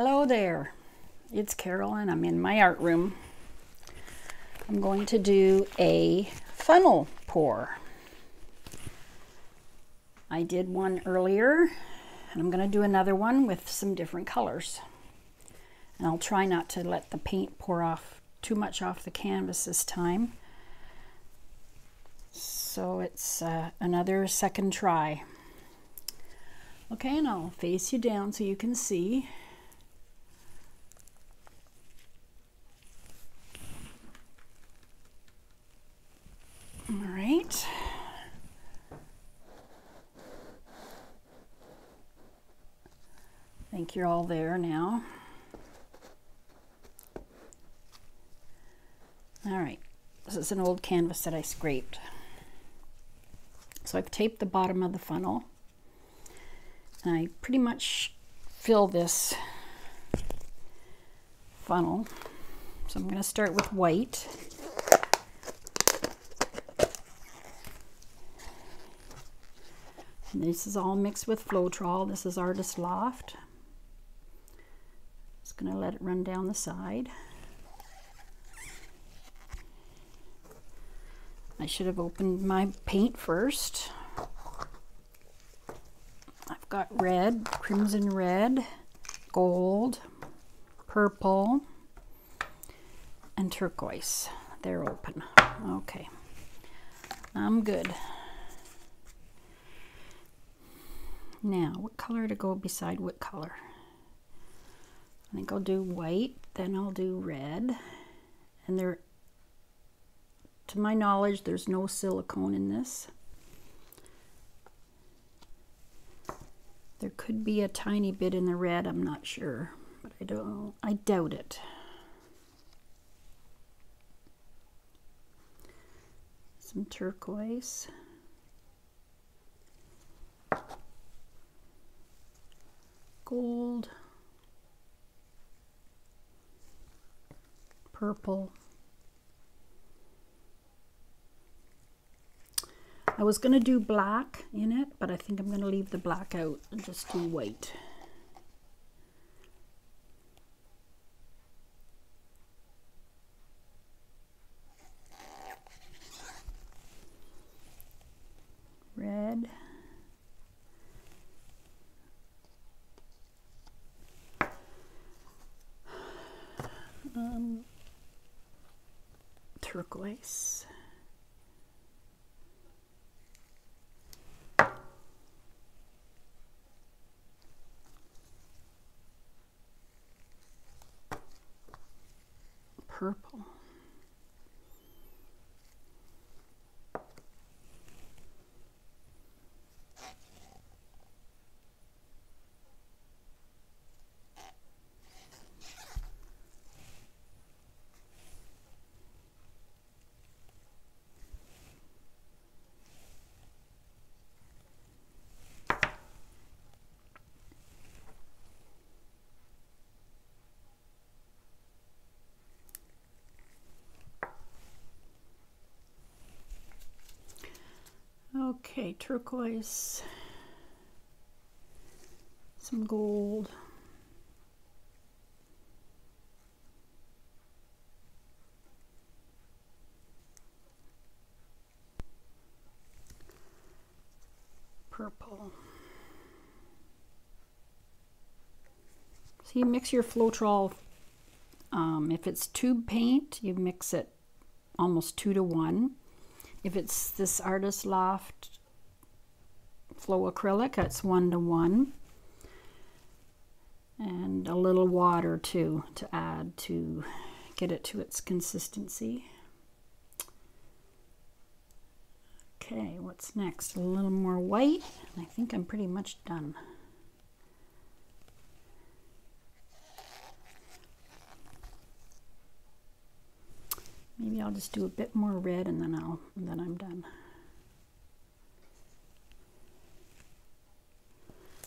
Hello there, it's Carol and I'm in my art room. I'm going to do a funnel pour. I did one earlier and I'm going to do another one with some different colors. And I'll try not to let the paint pour off too much off the canvas this time. So it's another second try. Okay, and I'll face you down so you can see. All right. I think you're all there now. All right, this is an old canvas that I scraped. So I've taped the bottom of the funnel. And I pretty much fill this funnel. So I'm going to start with white. And this is all mixed with floetrol. This is Artist Loft. Just going to let it run down the side. I should have opened my paint first. I've got red, crimson red, gold, purple, and turquoise. They're open. Okay, I'm good. Now, what color to go beside what color? I think I'll do white, then I'll do red. And there, to my knowledge, there's no silicone in this. There could be a tiny bit in the red, I'm not sure, but I doubt it. Some turquoise. Gold. Purple. I was going to do black in it, but I think I'm going to leave the black out and just do white. Red. Turquoise. Purple. Okay, turquoise, some gold, purple. So you mix your floetrol. If it's tube paint, you mix it almost 2 to 1. If it's this Artist Loft Flow Acrylic, it's 1 to 1. And a little water too to add to get it to its consistency. Okay, what's next? A little more white, and I think I'm pretty much done. Maybe I'll just do a bit more red and then I'm done.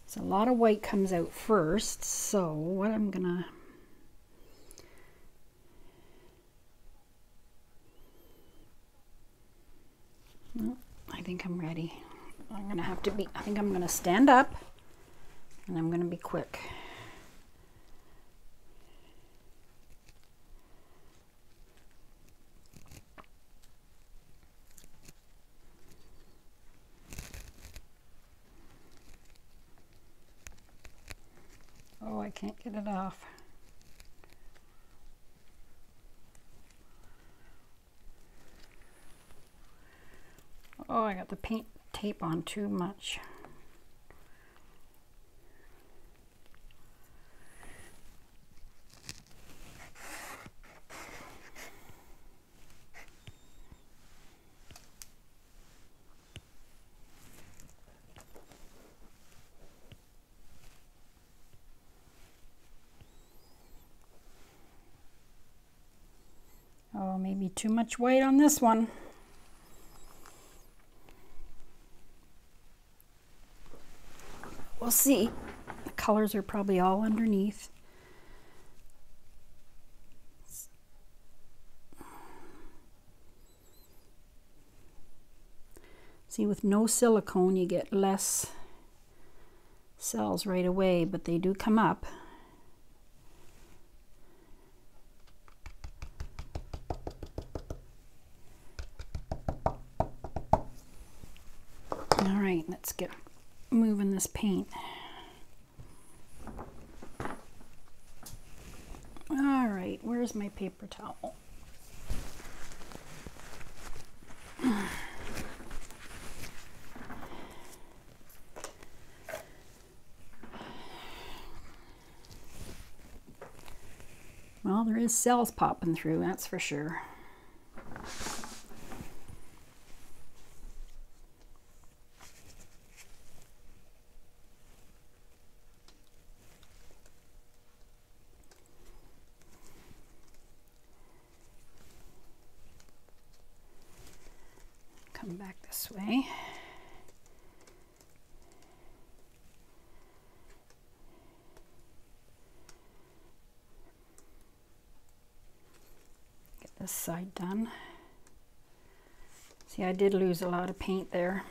So a lot of white comes out first, so what I'm gonna I think I'm ready. I think I'm gonna stand up and I'm gonna be quick. I can't get it off. Oh, I got the paint tape on too much. Oh, maybe too much white on this one. We'll see. The colors are probably all underneath. See, with no silicone, you get less cells right away, but they do come up. All right, let's get moving this paint. All right, where's my paper towel? Well, there is cells popping through, that's for sure. Come back this way. Get this side done. See, I did lose a lot of paint there.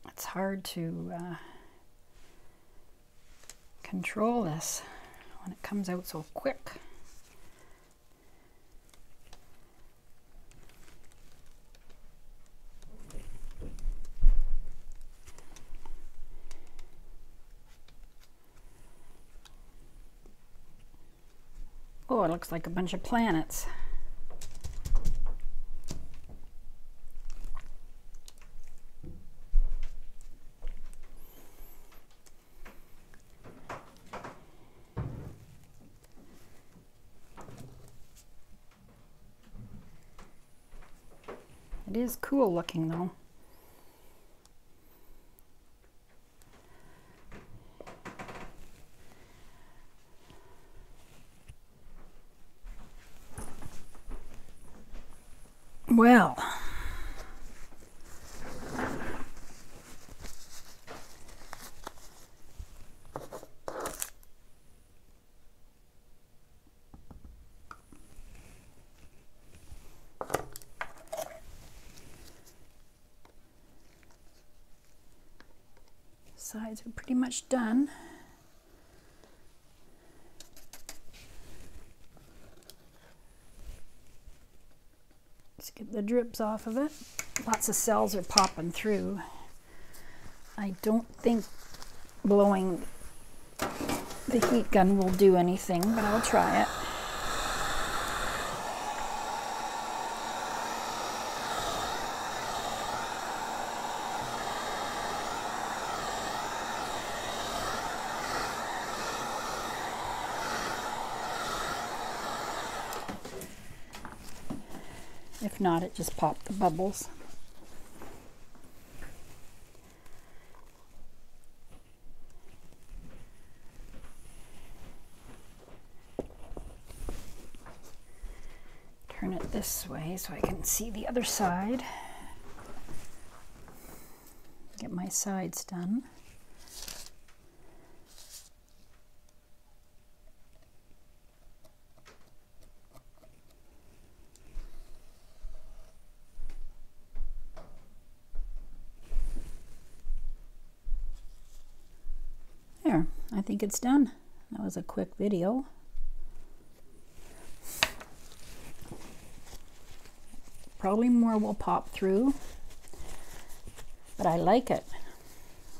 It's hard to control this when it comes out so quick. Oh, it looks like a bunch of planets. It is cool looking though. Well, sides are pretty much done. Let's get the drips off of it. Lots of cells are popping through. I don't think blowing the heat gun will do anything, but I'll try it. If not, it just popped the bubbles. Turn it this way so I can see the other side. Get my sides done. There, I think it's done. That was a quick video. Probably more will pop through. but I like it.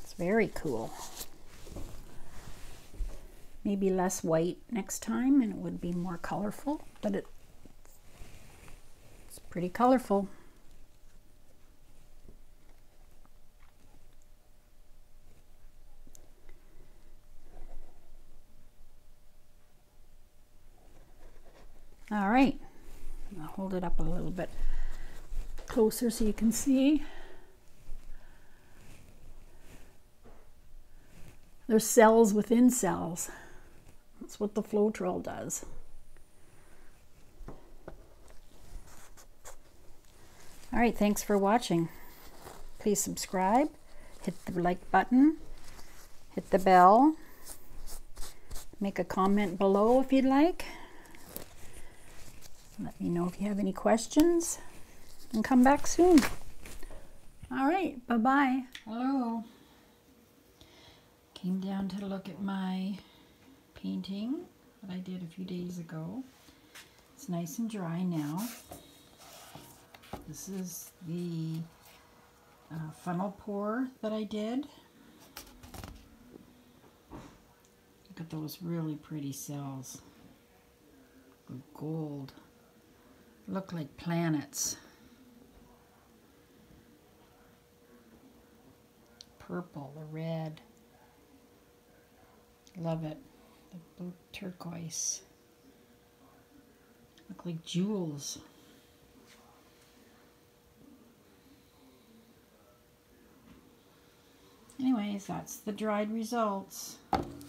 It's very cool. Maybe less white next time and it would be more colorful, but it's pretty colorful. All right, I'll hold it up a little bit closer so you can see. There's cells within cells. That's what the floetrol does. All right, thanks for watching. Please subscribe, hit the like button, hit the bell, make a comment below if you'd like. Let me know if you have any questions, and come back soon. All right, bye-bye. Hello. Came down to look at my painting that I did a few days ago. It's nice and dry now. This is the funnel pour that I did. Look at those really pretty cells. Gold. Look like planets. Purple, the red. Love it. The blue turquoise. Look like jewels. Anyways, that's the dried results.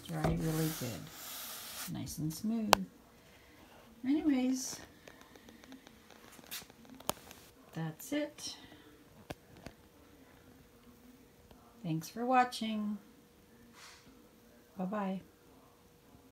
Dried really good. Nice and smooth. Anyways, that's it. Thanks for watching. Bye-bye.